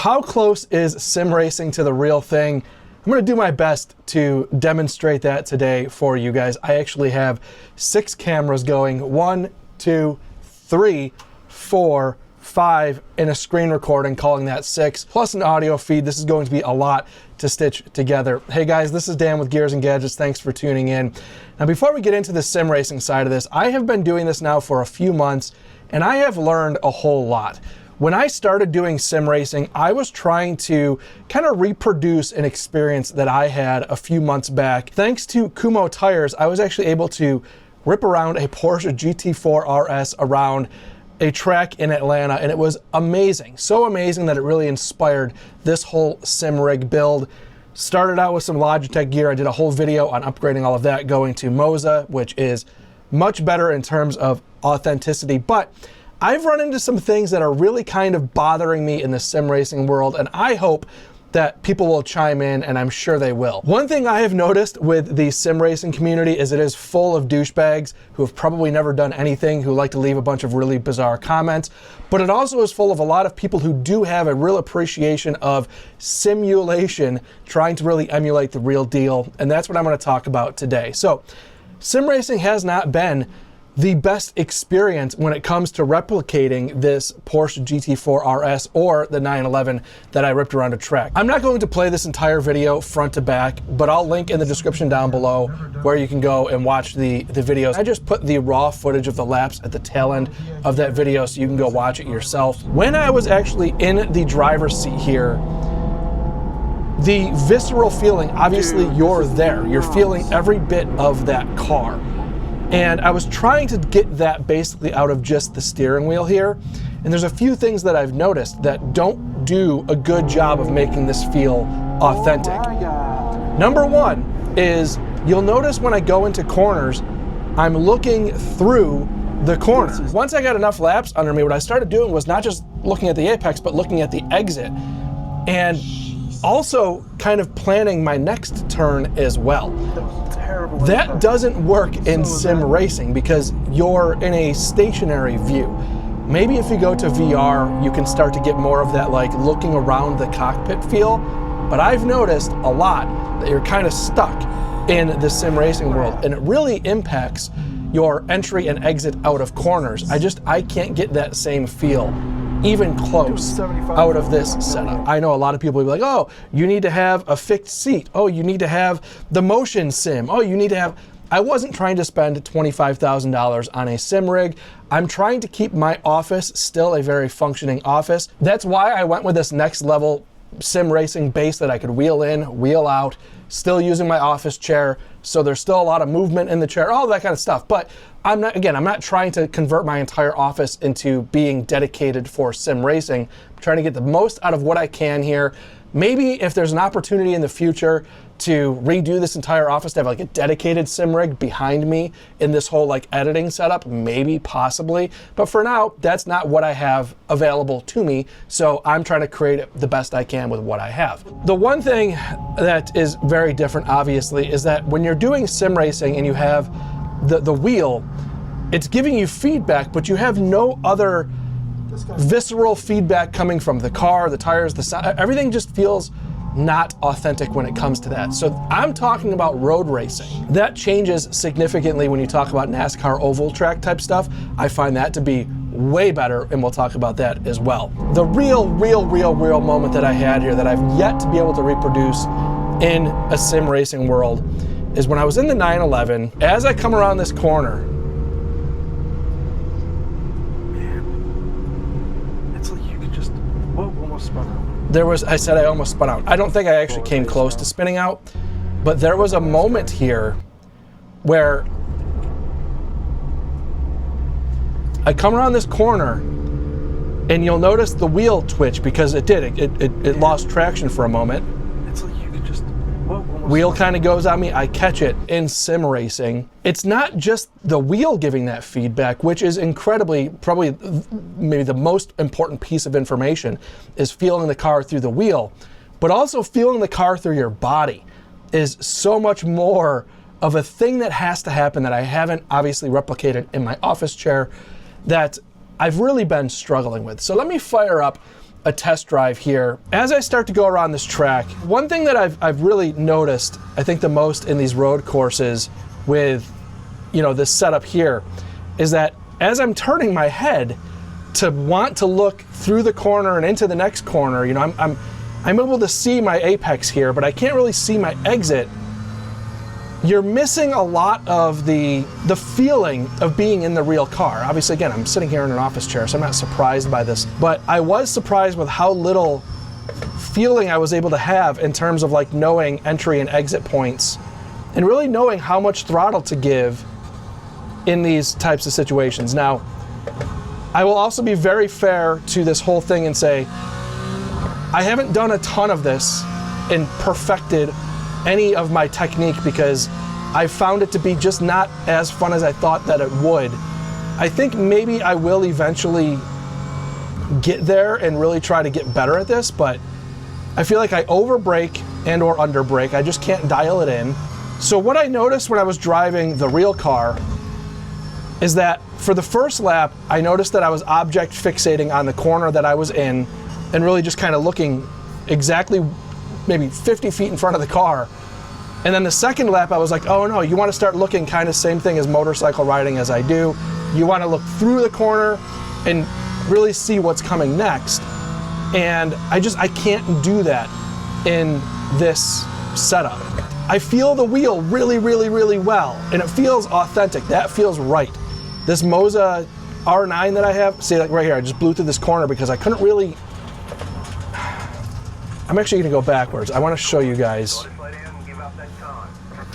How close is sim racing to the real thing? I'm gonna do my best to demonstrate that today for you guys. I actually have 6 cameras going, 1, 2, 3, 4, 5, and a screen recording, calling that 6, plus an audio feed. This is going to be a lot to stitch together. Hey guys, this is Dan with Gears and Gadgets. Thanks for tuning in. Now, before we get into the sim racing side of this, I have been doing this now for a few months, and I have learned a whole lot. When I started doing sim racing, I was trying to kind of reproduce an experience that I had a few months back. Thanks to Kumho tires, I was actually able to rip around a Porsche GT4 RS around a track in Atlanta, and it was amazing. So amazing that it really inspired this whole sim rig build. Started out with some Logitech gear. I did a whole video on upgrading all of that, going to MOZA, which is much better in terms of authenticity, but I've run into some things that are really kind of bothering me in the sim racing world, and I hope that people will chime in, and I'm sure they will. One thing I have noticed with the sim racing community is it is full of douchebags who have probably never done anything, who like to leave a bunch of really bizarre comments, but it also is full of a lot of people who do have a real appreciation of simulation, trying to really emulate the real deal, and that's what I'm going to talk about today. So, sim racing has not been the best experience when it comes to replicating this Porsche GT4 RS or the 911 that I ripped around a track. I'm not going to play this entire video front to back, but I'll link in the description down below where you can go and watch the videos. I just put the raw footage of the laps at the tail end of that video so you can go watch it yourself. When I was actually in the driver's seat here, the visceral feeling, obviously you're there. You're feeling every bit of that car. And I was trying to get that basically out of just the steering wheel here. And there's a few things that I've noticed that don't do a good job of making this feel authentic. Number one is you'll notice when I go into corners, I'm looking through the corner. Once I got enough laps under me, what I started doing was not just looking at the apex, but looking at the exit. And also kind of planning my next turn as well. That doesn't work in sim racing because you're in a stationary view. Maybe if you go to VR, you can start to get more of that like looking around the cockpit feel. But I've noticed a lot that you're kind of stuck in the sim racing world, and it really impacts your entry and exit out of corners. I can't get that same feel even close out of this setup. I know a lot of people will be like, oh, you need to have a fixed seat. Oh, you need to have the motion sim. Oh, you need to have... I wasn't trying to spend $25,000 on a sim rig. I'm trying to keep my office still a very functioning office. That's why I went with this next level sim racing base that I could wheel in, wheel out, still using my office chair, so there's still a lot of movement in the chair, all that kind of stuff. But I'm not trying to convert my entire office into being dedicated for sim racing. I'm trying to get the most out of what I can here. Maybe if there's an opportunity in the future to redo this entire office, to have like a dedicated sim rig behind me in this whole like editing setup, maybe, possibly. But for now, that's not what I have available to me. So I'm trying to create the best I can with what I have. The one thing that is very different, obviously, is that when you're doing sim racing and you have the wheel, it's giving you feedback, but you have no other visceral feedback coming from the car, the tires, the sound. Everything just feels not authentic when it comes to that. So I'm talking about road racing. That changes significantly when you talk about NASCAR oval track type stuff. I find that to be way better, and we'll talk about that as well. The real moment that I had here that I've yet to be able to reproduce in a sim racing world is when I was in the 911. As I come around this corner, I said I almost spun out. I don't think I actually came close to spinning out, but there was a moment here where I come around this corner and you'll notice the wheel twitch because it did. It lost traction for a moment. It's like you could just... Wheel kind of goes on me, I catch it. In sim racing, it's not just the wheel giving that feedback, which is incredibly, probably maybe the most important piece of information, is feeling the car through the wheel, but also feeling the car through your body is so much more of a thing that has to happen that I haven't obviously replicated in my office chair that I've really been struggling with. So let me fire up a test drive here. As I start to go around this track, one thing that I've really noticed, I think the most in these road courses with, you know, this setup here, is that as I'm turning my head to want to look through the corner and into the next corner, you know, I'm able to see my apex here, but I can't really see my exit. You're missing a lot of the feeling of being in the real car. Obviously, again, I'm sitting here in an office chair, so I'm not surprised by this, but I was surprised with how little feeling I was able to have in terms of like knowing entry and exit points and really knowing how much throttle to give in these types of situations. Now, I will also be very fair to this whole thing and say, I haven't done a ton of this and perfected any of my technique because I found it to be just not as fun as I thought that it would. I think maybe I will eventually get there and really try to get better at this, but I feel like I overbrake and or underbrake. I just can't dial it in. So what I noticed when I was driving the real car is that for the first lap, I noticed that I was object fixating on the corner that I was in and really just kind of looking exactly maybe 50 feet in front of the car. And then the second lap, I was like, oh no, you want to start looking kind of same thing as motorcycle riding as I do. You want to look through the corner and really see what's coming next. And I can't do that in this setup. I feel the wheel really, really, really well, and it feels authentic. That feels right. This MOZA R9 that I have, see, like right here, I just blew through this corner because I couldn't really. I'm actually gonna go backwards. I wanna show you guys.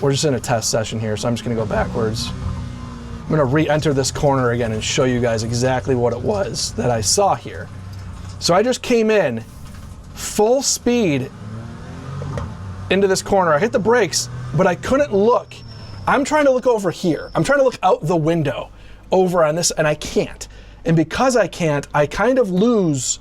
We're just in a test session here, so I'm just gonna go backwards. I'm gonna re-enter this corner again and show you guys exactly what it was that I saw here. So I just came in full speed into this corner. I hit the brakes, but I couldn't look. I'm trying to look over here. I'm trying to look out the window over on this, and I can't. And because I can't, I kind of lose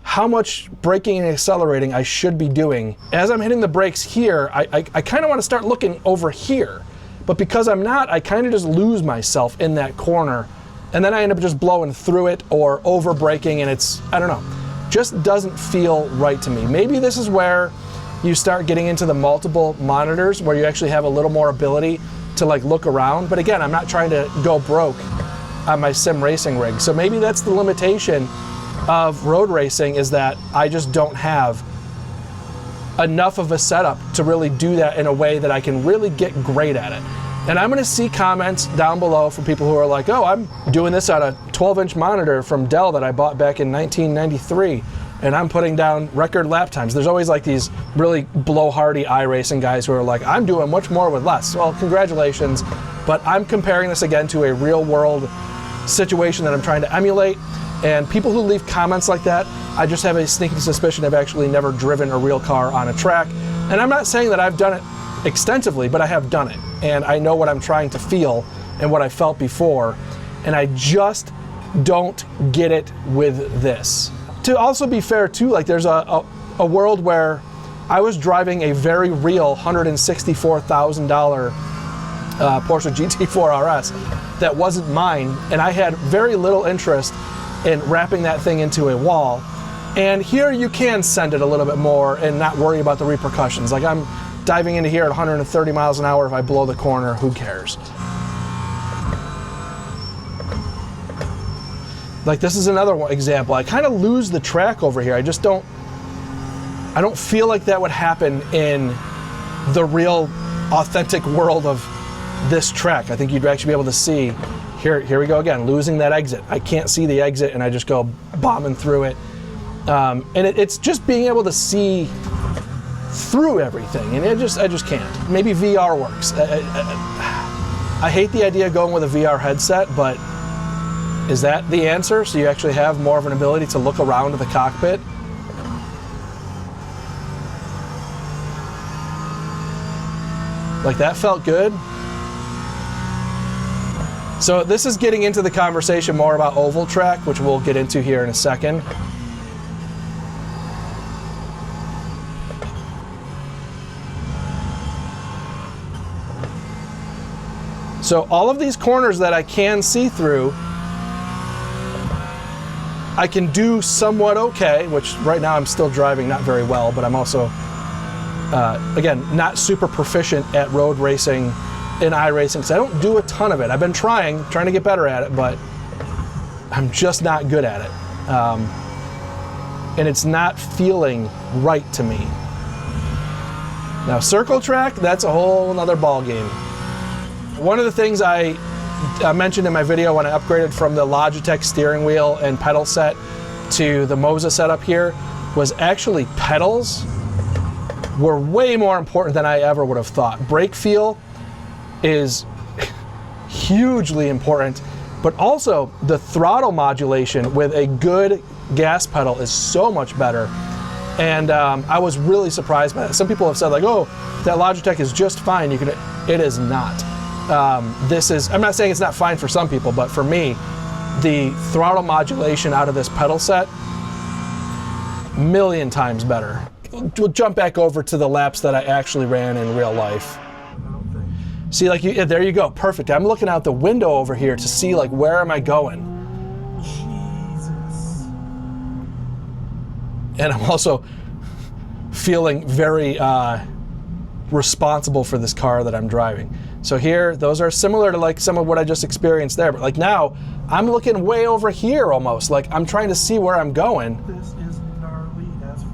how much braking and accelerating I should be doing. As I'm hitting the brakes here, I kind of want to start looking over here. But because I'm not, I kind of just lose myself in that corner. And then I end up just blowing through it or over braking, and it's, I don't know, just doesn't feel right to me. Maybe this is where you start getting into the multiple monitors where you actually have a little more ability to like look around. But again, I'm not trying to go broke on my sim racing rig. So maybe that's the limitation of road racing, is that I just don't have enough of a setup to really do that in a way that I can really get great at it. And I'm gonna see comments down below from people who are like, oh, I'm doing this on a 12-inch monitor from Dell that I bought back in 1993, and I'm putting down record lap times. There's always like these really blowhardy iRacing guys who are like, I'm doing much more with less. Well, congratulations, but I'm comparing this again to a real world situation that I'm trying to emulate. And people who leave comments like that, I just have a sneaking suspicion I've actually never driven a real car on a track. And I'm not saying that I've done it extensively, but I have done it. And I know what I'm trying to feel and what I felt before. And I just don't get it with this. To also be fair too, like there's a world where I was driving a very real $164,000 Porsche GT4 RS that wasn't mine, and I had very little interest in wrapping that thing into a wall. And here you can send it a little bit more and not worry about the repercussions. Like I'm diving into here at 130 miles an hour. If I blow the corner, who cares? Like this is another example. I kind of lose the track over here. I don't feel like that would happen in the real authentic world of this track. I think you'd actually be able to see, here we go again, losing that exit. I can't see the exit and I just go bombing through it. And it's just being able to see through everything, and I just can't. Maybe VR works. I hate the idea of going with a VR headset, but is that the answer? So you actually have more of an ability to look around the cockpit? Like that felt good. So this is getting into the conversation more about oval track, which we'll get into here in a second. So all of these corners that I can see through, I can do somewhat okay, which right now I'm still driving not very well, but I'm also, again, not super proficient at road racing in iRacing, because I don't do a ton of it. I've been trying to get better at it, but I'm just not good at it. And it's not feeling right to me. Now, circle track, that's a whole nother ball game. One of the things I mentioned in my video when I upgraded from the Logitech steering wheel and pedal set to the MOZA setup here was actually pedals were way more important than I ever would have thought. Brake feel is hugely important, but also the throttle modulation with a good gas pedal is so much better. And I was really surprised by that. Some people have said like, oh, that Logitech is just fine. It is not. I'm not saying it's not fine for some people, but for me, the throttle modulation out of this pedal set, million times better. We'll jump back over to the laps that I actually ran in real life. See, like, there you go, perfect. I'm looking out the window over here to see, like, where am I going? Jesus. And I'm also feeling very responsible for this car that I'm driving. So here, those are similar to like some of what I just experienced there, but like now, I'm looking way over here almost, like I'm trying to see where I'm going. This is gnarly as f.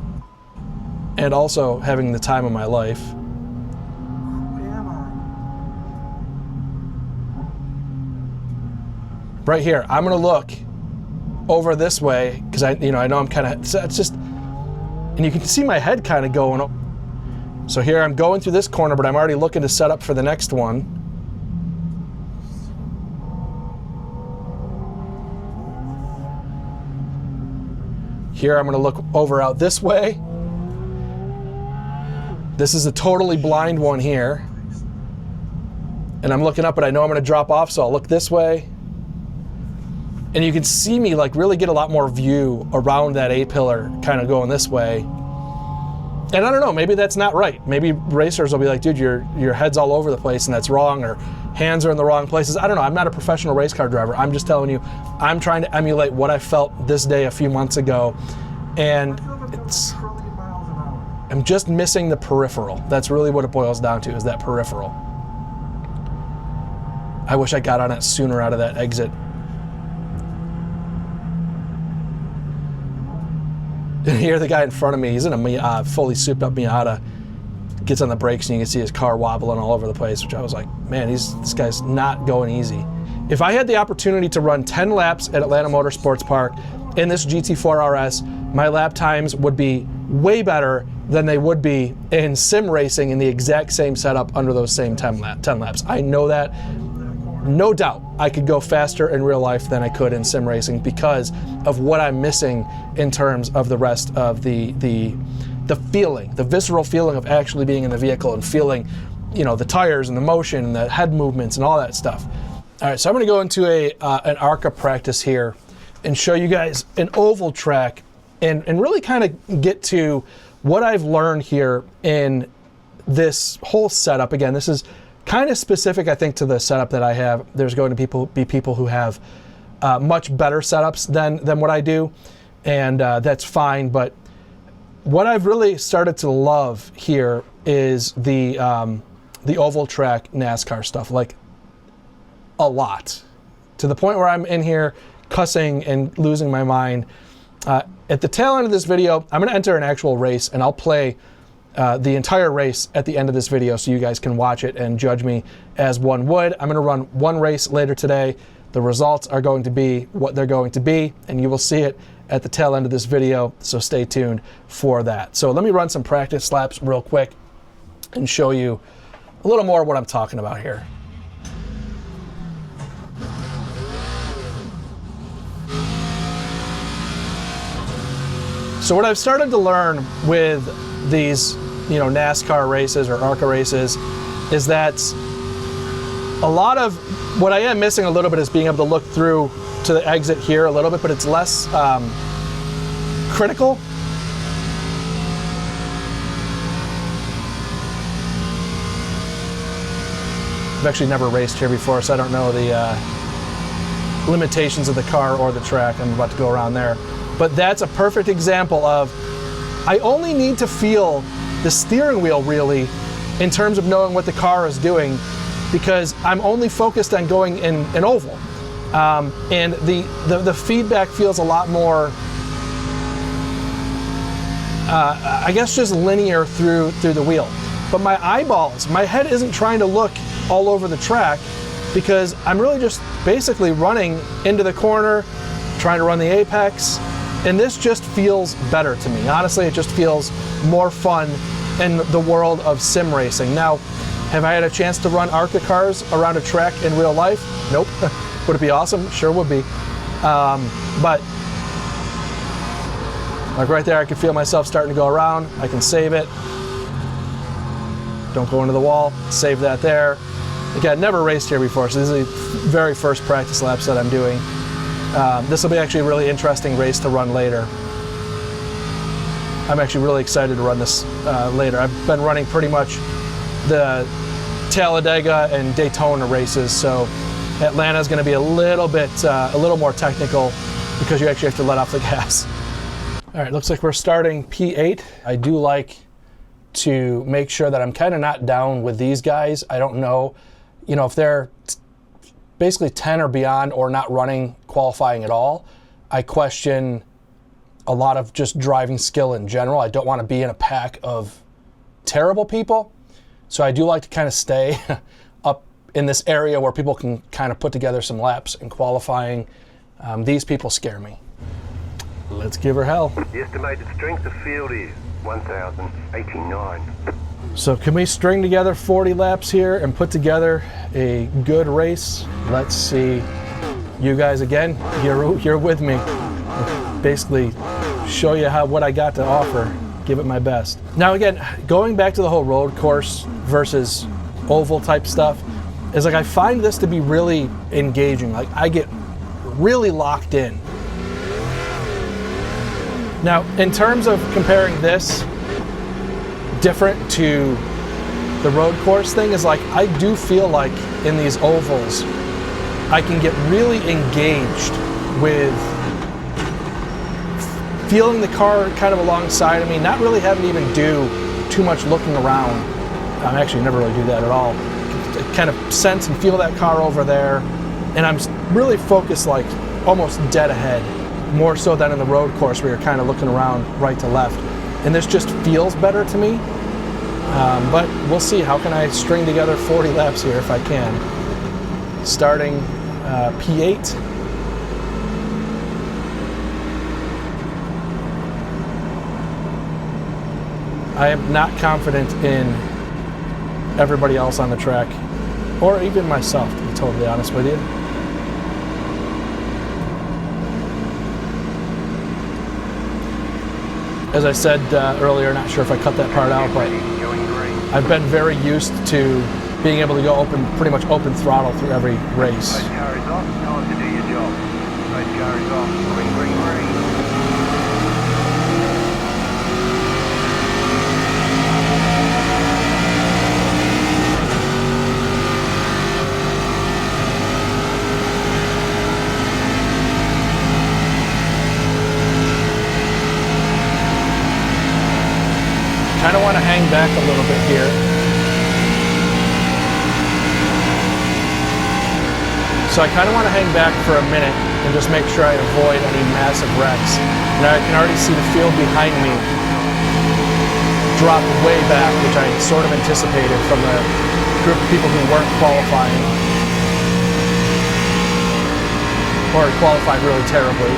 And also having the time of my life. Where am I? Right here, I'm gonna look over this way, because I know I'm kind of, it's just, and you can see my head kind of going. So here I'm going through this corner, but I'm already looking to set up for the next one. Here I'm going to look over out this way. This is a totally blind one here. And I'm looking up, but I know I'm going to drop off, so I'll look this way. And you can see me like really get a lot more view around that A-pillar kind of going this way. And I don't know, maybe that's not right. Maybe racers will be like, dude, your head's all over the place and that's wrong, or hands are in the wrong places. I don't know, I'm not a professional race car driver. I'm just telling you, I'm trying to emulate what I felt this day a few months ago. And it's, I'm just missing the peripheral. That's really what it boils down to, is that peripheral. I wish I got on it sooner out of that exit. And here the guy in front of me, he's in a fully souped up Miata, gets on the brakes and you can see his car wobbling all over the place, which I was like, man, this guy's not going easy. If I had the opportunity to run 10 laps at Atlanta Motorsports Park in this GT4 RS, my lap times would be way better than they would be in sim racing in the exact same setup under those same 10 laps. I know that. No doubt I could go faster in real life than I could in sim racing because of what I'm missing in terms of the rest of the feeling, the visceral feeling of actually being in the vehicle and feeling, the tires and the motion and the head movements and all that stuff. All right, so I'm going to go into an ARCA practice here and show you guys an oval track and really kind of get to what I've learned here in this whole setup. Again, this is kind of specific, I think, to the setup that I have. There's going to be people who have much better setups than what I do, and that's fine. But what I've really started to love here is the oval track NASCAR stuff, like a lot, to the point where I'm in here cussing and losing my mind. At the tail end of this video, I'm going to enter an actual race, and I'll play the entire race at the end of this video so you guys can watch it and judge me as one would. I'm going to run one race later today. The results are going to be what they're going to be, and you will see it at the tail end of this video, so stay tuned for that. So let me run some practice laps real quick and show you a little more of what I'm talking about here. So what I've started to learn with these, NASCAR races or ARCA races is that a lot of what I am missing a little bit is being able to look through to the exit here a little bit, but it's less critical. I've actually never raced here before, so I don't know limitations of the car or the track. I'm about to go around there. But that's a perfect example of, I only need to feel the steering wheel really in terms of knowing what the car is doing, because I'm only focused on going in an oval. And the feedback feels a lot more, I guess, just linear through the wheel. But my eyeballs, my head isn't trying to look all over the track, because I'm really just basically running into the corner, trying to run the apex, and this just feels better to me. Honestly, it just feels more fun in the world of sim racing. Now, have I had a chance to run ARCA cars around a track in real life? Nope. Would it be awesome? Sure would be. But like right there, I can feel myself starting to go around. I can save it. Don't go into the wall. Save that there. Again, never raced here before, so this is the very first practice laps that I'm doing. This will be actually a really interesting race to run later. I'm actually really excited to run this later. I've been running pretty much the Talladega and Daytona races, so Atlanta is going to be a little more technical, because you actually have to let off the gas. All right, looks like we're starting P8. I do like to make sure that I'm kind of not down with these guys. I don't know, if they're basically 10 or beyond or not running qualifying at all. I question a lot of just driving skill in general. I don't want to be in a pack of terrible people. So I do like to kind of stay up in this area where people can kind of put together some laps in qualifying. These people scare me. Let's give her hell. The estimated strength of field is 1,089. So can we string together 40 laps here and put together a good race? Let's see. You guys, again, you're with me. Basically show you what I got to offer. Give it my best. Now again, going back to the whole road course versus oval type stuff, is like I find this to be really engaging. Like I get really locked in. Now, in terms of comparing this different to the road course thing, is like I do feel like in these ovals I can get really engaged with feeling the car kind of alongside of me, not really having to even do too much looking around. I actually never really do that at all. Kind of sense and feel that car over there, and I'm really focused, like almost dead ahead, more so than in the road course where you're kind of looking around right to left. And this just feels better to me, but we'll see. How can I string together 40 laps here if I can? Starting P8. I am not confident in everybody else on the track, or even myself, to be totally honest with you. As I said earlier, not sure if I cut that part out, but I've been very used to being able to go pretty much open throttle through every race. Race car is off, time to do your job. Race car is off, green, green, green. Kind of want to hang back a little bit here. So I kind of want to hang back for a minute and just make sure I avoid any massive wrecks. Now I can already see the field behind me drop way back, which I sort of anticipated from the group of people who weren't qualifying, or qualified really terribly.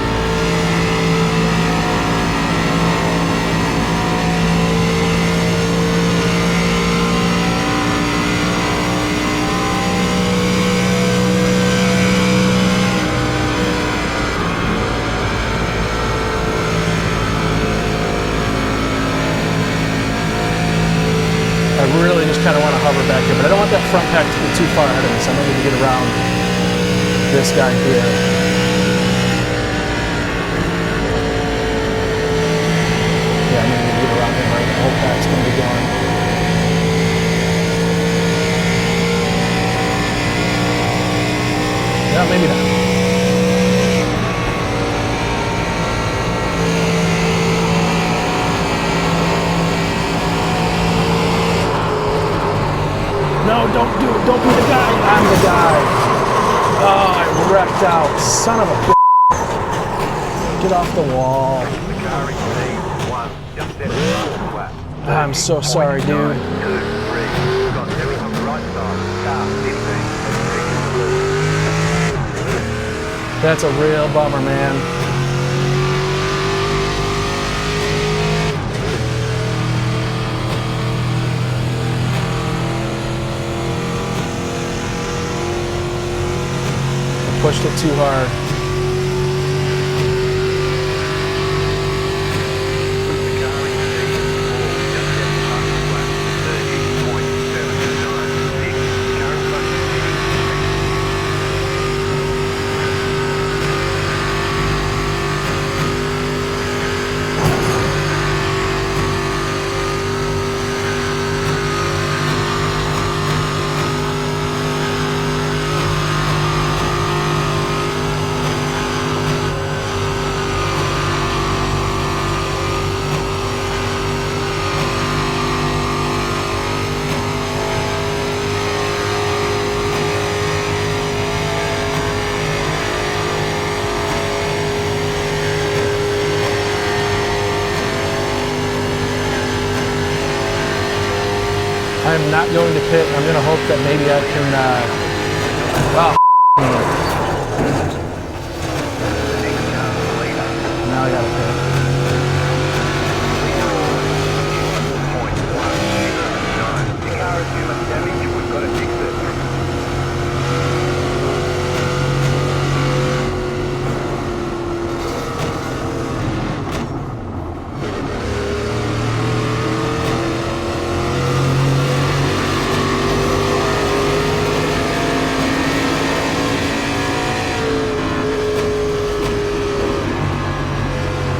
Really just kind of want to hover back here, but I don't want that front pack to be too far ahead of me, so I'm going to need to get around this guy here. Yeah, I'm going to need to get around him right now. The whole pack's going to be gone. Yeah, maybe not. Don't do it. Don't be the guy. I'm the guy. Oh, I wrecked out. Son of a bitch. Get off the wall. The car in P1, just set the flat. I'm so sorry, dude. 2, 3. Got everything on the right side. Car 15. That's a real bummer, man. I pushed it too hard. I'm not going to pit. I'm going to hope that maybe I can, wow. Now I got to pit. The car is too much damage, we've got to fix it.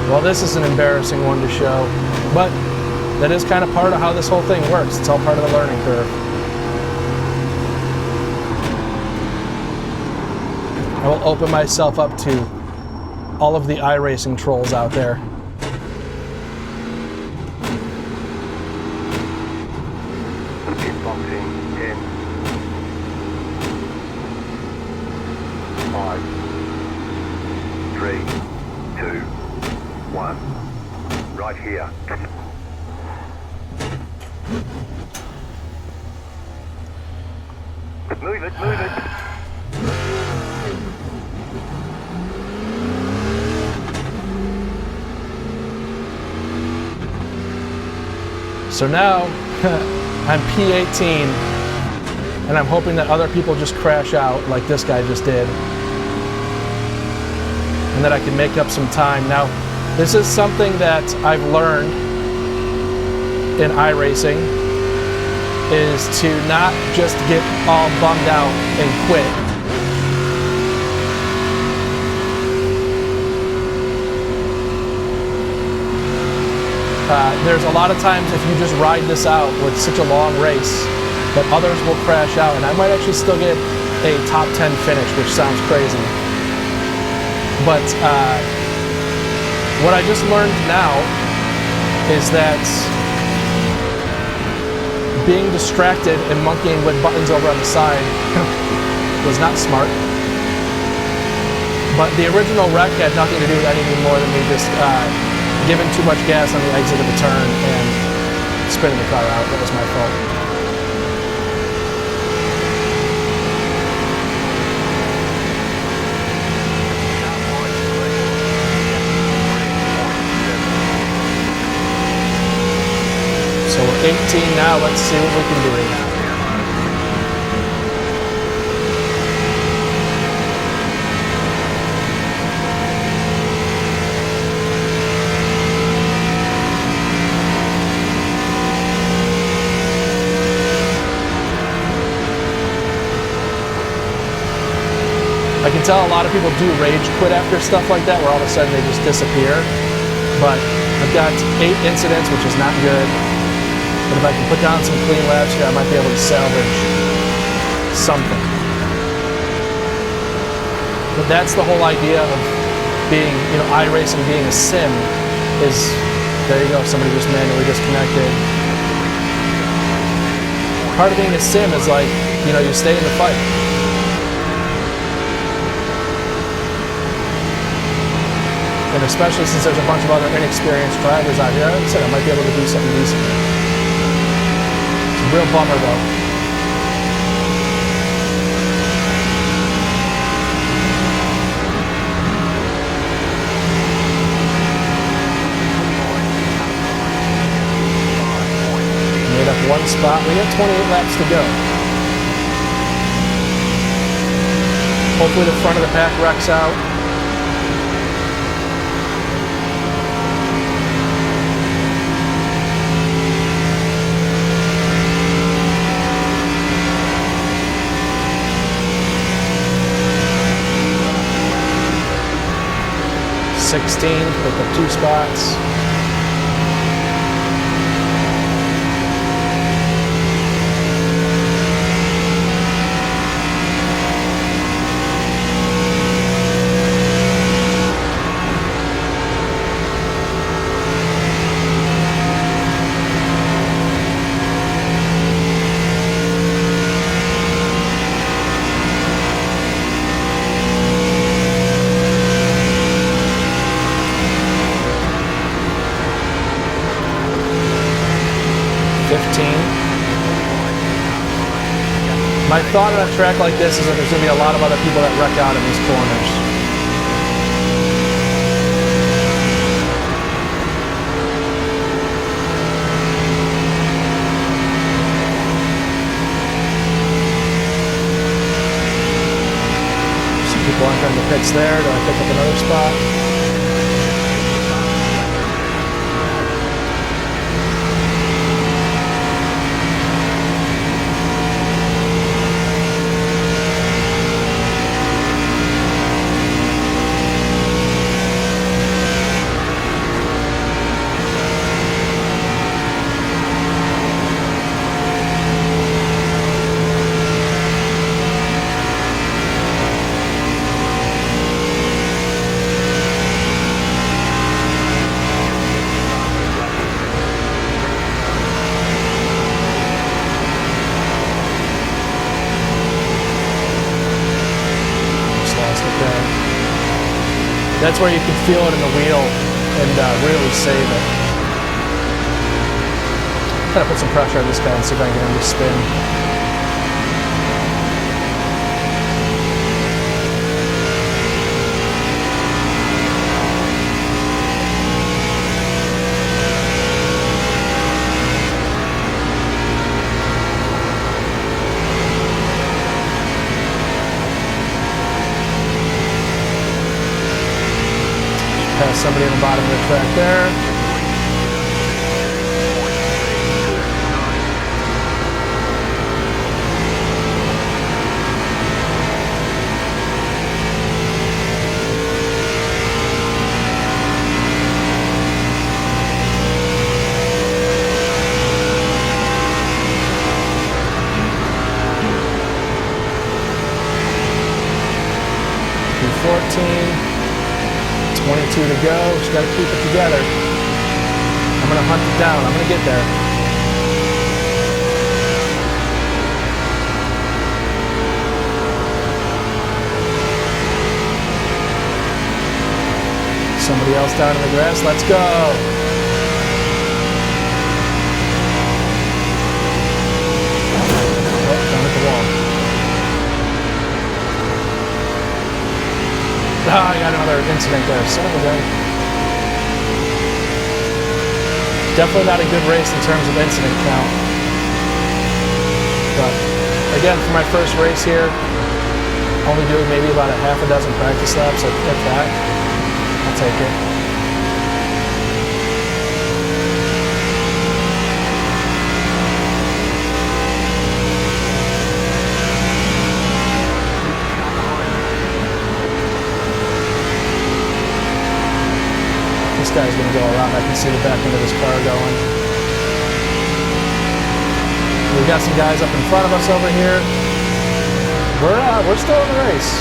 Well, this is an embarrassing one to show, but that is kind of part of how this whole thing works. It's all part of the learning curve. I will open myself up to all of the iRacing trolls out there. Boxing 10, 5, 3, 2, 1. Right here. Move it, move it. So now I'm P18 and I'm hoping that other people just crash out like this guy just did, and that I can make up some time. Now, this is something that I've learned in iRacing, is to not just get all bummed out and quit. There's a lot of times if you just ride this out with such a long race that others will crash out, and I might actually still get a top 10 finish, which sounds crazy. But what I just learned now is that being distracted and monkeying with buttons over on the side was not smart. But the original wreck had nothing to do with anything more than me just giving too much gas on the exit of the turn and spinning the car out. That was my fault. So we're 18 now, let's see what we can do. I can tell a lot of people do rage quit after stuff like that, where all of a sudden they just disappear. But I've got 8 incidents, which is not good. But if I can put down some clean laps here, I might be able to salvage something. But that's the whole idea of being, iRacing being a sim is, there you go, somebody just manually disconnected. Part of being a sim is like, you know, you stay in the fight. And especially since there's a bunch of other inexperienced drivers out here, like I said, I might be able to do something decent. It's a real bummer though. Made up one spot. We got 28 laps to go. Hopefully the front of the pack wrecks out. Pick up 2 spots. My thought on a track like this is that there's going to be a lot of other people that wreck out in these corners. Some people entering the pits there. Do I pick up another spot? That's where you can feel it in the wheel and really save it. Kind of put some pressure on this guy and see if I can get him to spin. Somebody in the bottom of the track there. P14. 22 to go, just gotta keep it together. I'm gonna hunt it down, I'm gonna get there. Somebody else down in the grass, let's go. Oh, down at the wall. Ah, I got another incident there, son of a gun. Definitely not a good race in terms of incident count. But again, for my first race here, only doing maybe about a half a dozen practice laps at that. I'll take it. This guy's going to go around. I can see the back end of his car going. We've got some guys up in front of us over here. We're still in the race.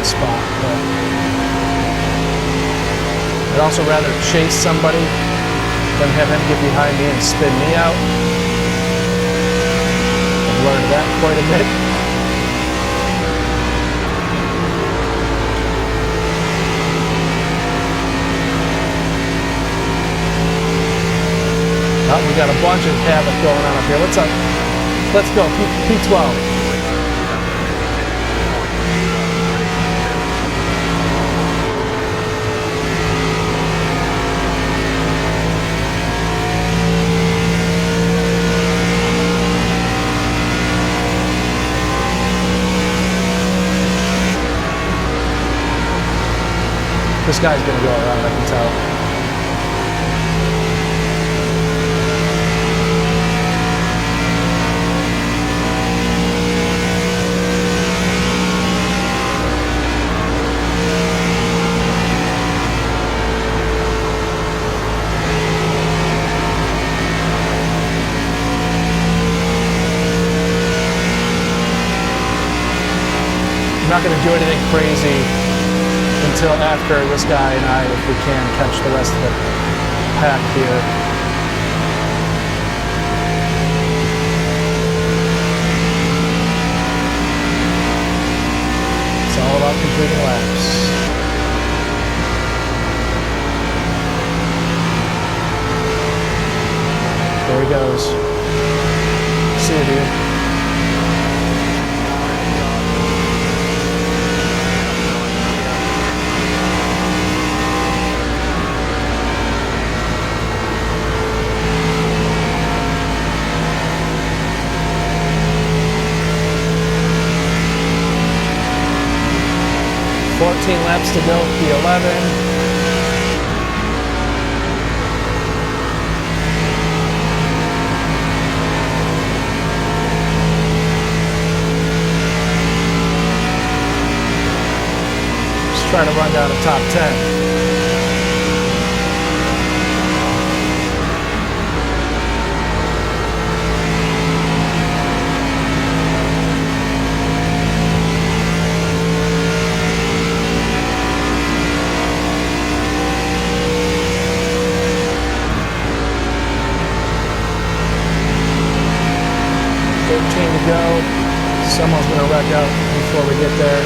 spot, but I'd also rather chase somebody than have him get behind me and spin me out. I've learned that quite a bit. Oh, we got a bunch of havoc going on up here. What's up? Let's go, P12. This guy's gonna go around, I can tell. I'm not gonna do anything crazy until after this guy and I, if we can, catch the rest of the pack here. It's all about completing laps. There he goes. See you, dude. 14 laps to go, P11. Just trying to run down a top 10. To go. Someone's going to wreck out before we get there.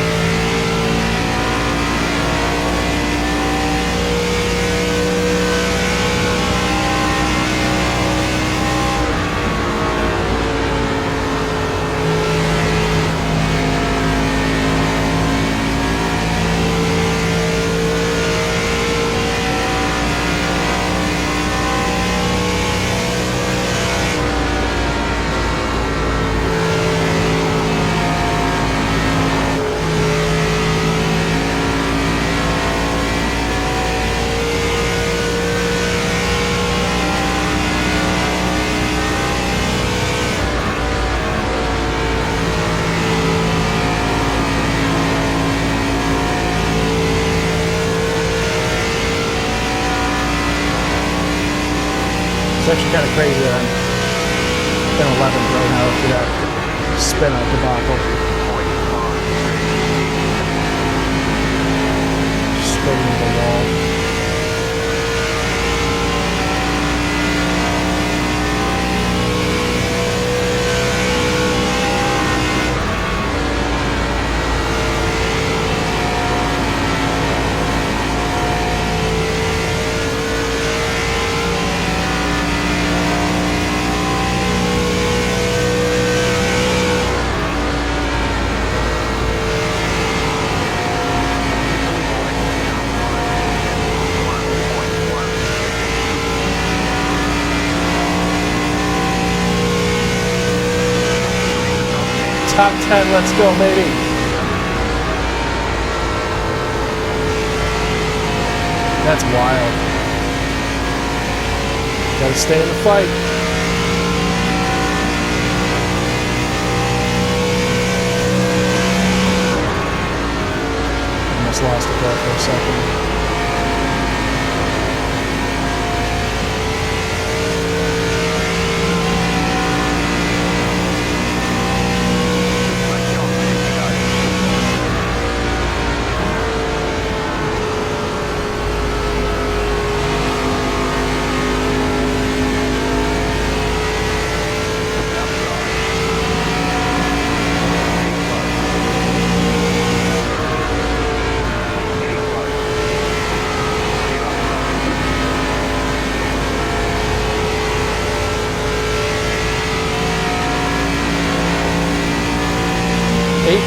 It's actually kind of crazy that I'm in 11th right now after that spin out debacle. Straight into the wall. Top 10, let's go, baby. That's wild. Gotta stay in the fight. Almost lost it there for a second.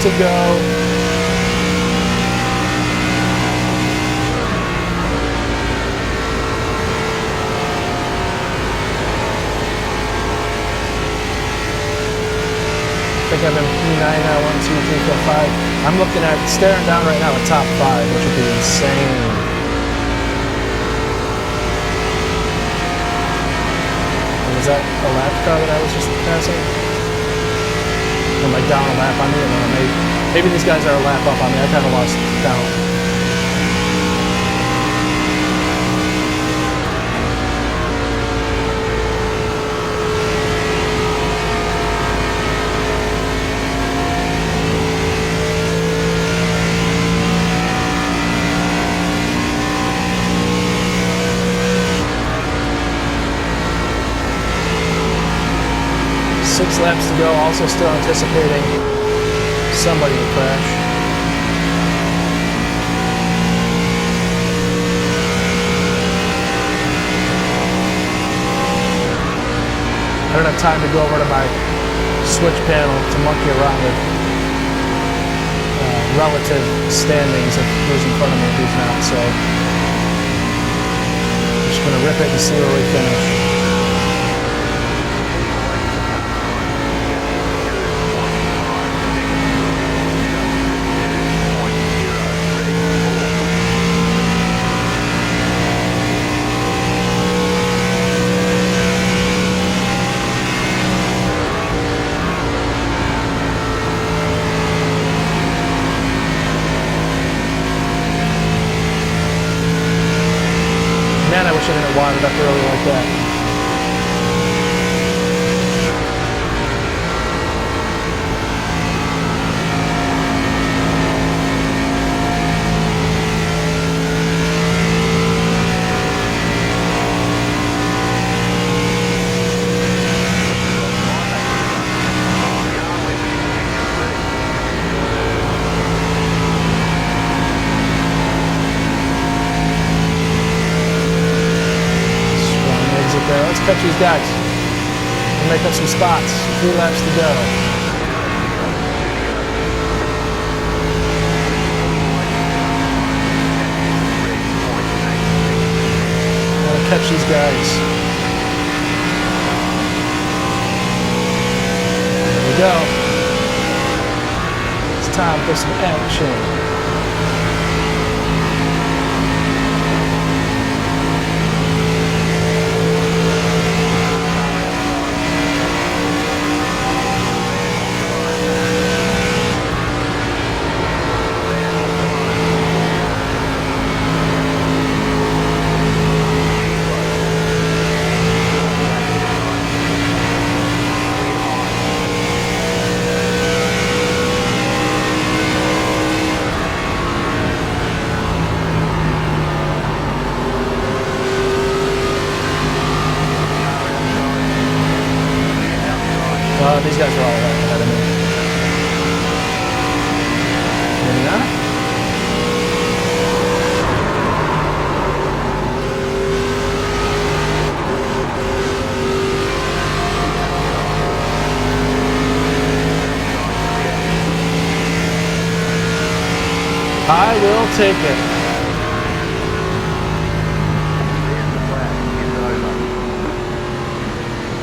to go. I think I'm in P9 now, 1, 2, 3, 4, 5. I'm looking at, staring down right now at top 5, which would be insane. Was that a lap car that I was just passing? Am I down a lap on me? I don't know, maybe these guys are a lap up on me. I kind of lost count. Six laps to go, also still anticipating somebody to crash. I don't have time to go over to my switch panel to monkey around with relative standings of who's in front of me and who's not, so I'm just going to rip it and see where we finish. Man, I wish I didn't wad it up early like that. Let's catch these guys and make up some spots. 3 laps to go. Gotta catch these guys. There we go. It's time for some action. These guys are all right ahead of me. Maybe not. I will take it.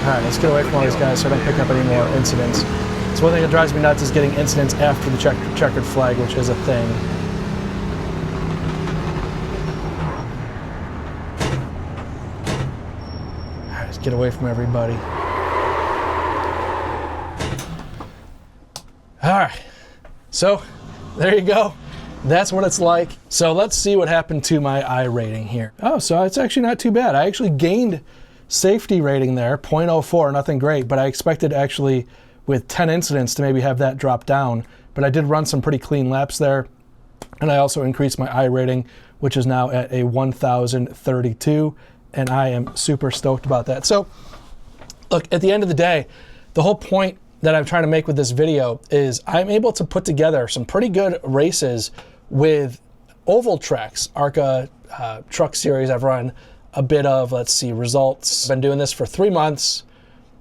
All right, let's get away from all these guys so I don't pick up any more incidents. So one thing that drives me nuts is getting incidents after the checkered flag, which is a thing. All right, let's get away from everybody. All right, so there you go. That's what it's like. So let's see what happened to my I rating here. Oh, so it's actually not too bad. I actually gained safety rating there, 0.04, nothing great, but I expected actually with 10 incidents to maybe have that drop down. But I did run some pretty clean laps there, and I also increased my I rating, which is now at a 1,032, and I am super stoked about that. So look, at the end of the day, the whole point that I'm trying to make with this video is I'm able to put together some pretty good races with oval tracks, ARCA truck series I've run a bit of. Let's see, results. I've been doing this for 3 months.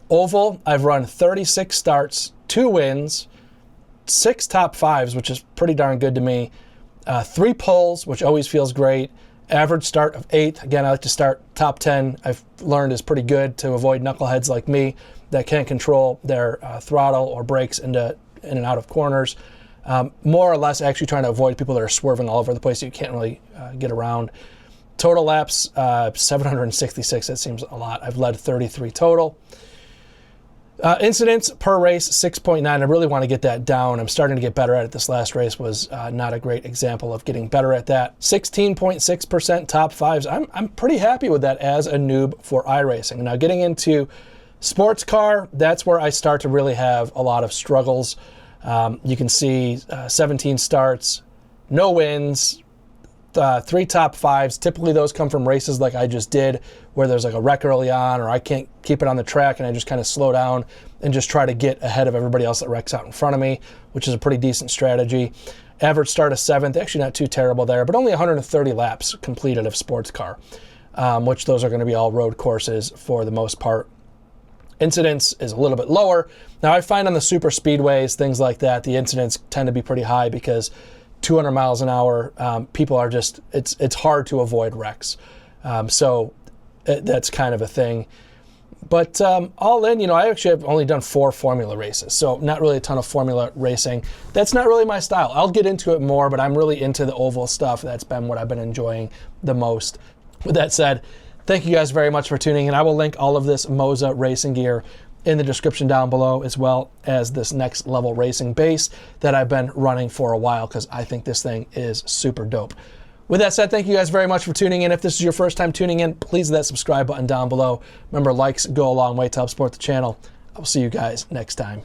Oval, I've run 36 starts, 2 wins, 6 top 5s, which is pretty darn good to me. 3 poles, which always feels great. Average start of 8th. Again, I like to start top 10. I've learned is pretty good to avoid knuckleheads like me that can't control their throttle or brakes in and out of corners. More or less actually trying to avoid people that are swerving all over the place so you can't really get around. Total laps, 766. That seems a lot. I've led 33 total. Incidents per race, 6.9. I really want to get that down. I'm starting to get better at it. This last race was not a great example of getting better at that. 16.6% top 5s. I'm pretty happy with that as a noob for iRacing. Now getting into sports car, that's where I start to really have a lot of struggles. You can see 17 starts, no wins, 3 top 5s. Typically those come from races like I just did, where there's like a wreck early on, or I can't keep it on the track and I just kind of slow down and just try to get ahead of everybody else that wrecks out in front of me, which is a pretty decent strategy. Average start of 7th, actually not too terrible there, but only 130 laps completed of sports car, which those are going to be all road courses for the most part. Incidence is a little bit lower. Now I find on the super speedways, things like that, the incidents tend to be pretty high because 200 miles an hour, people are just, it's hard to avoid wrecks. So that's kind of a thing. But all in, I actually have only done 4 formula races, so not really a ton of formula racing. That's not really my style. I'll get into it more, but I'm really into the oval stuff. That's been what I've been enjoying the most. With that said, thank you guys very much for tuning in. I will link all of this MOZA racing gear in the description down below, as well as this next level racing base that I've been running for a while because I think this thing is super dope. With that said, thank you guys very much for tuning in. If this is your first time tuning in, please hit that subscribe button down below. Remember, likes go a long way to help support the channel. I will see you guys next time.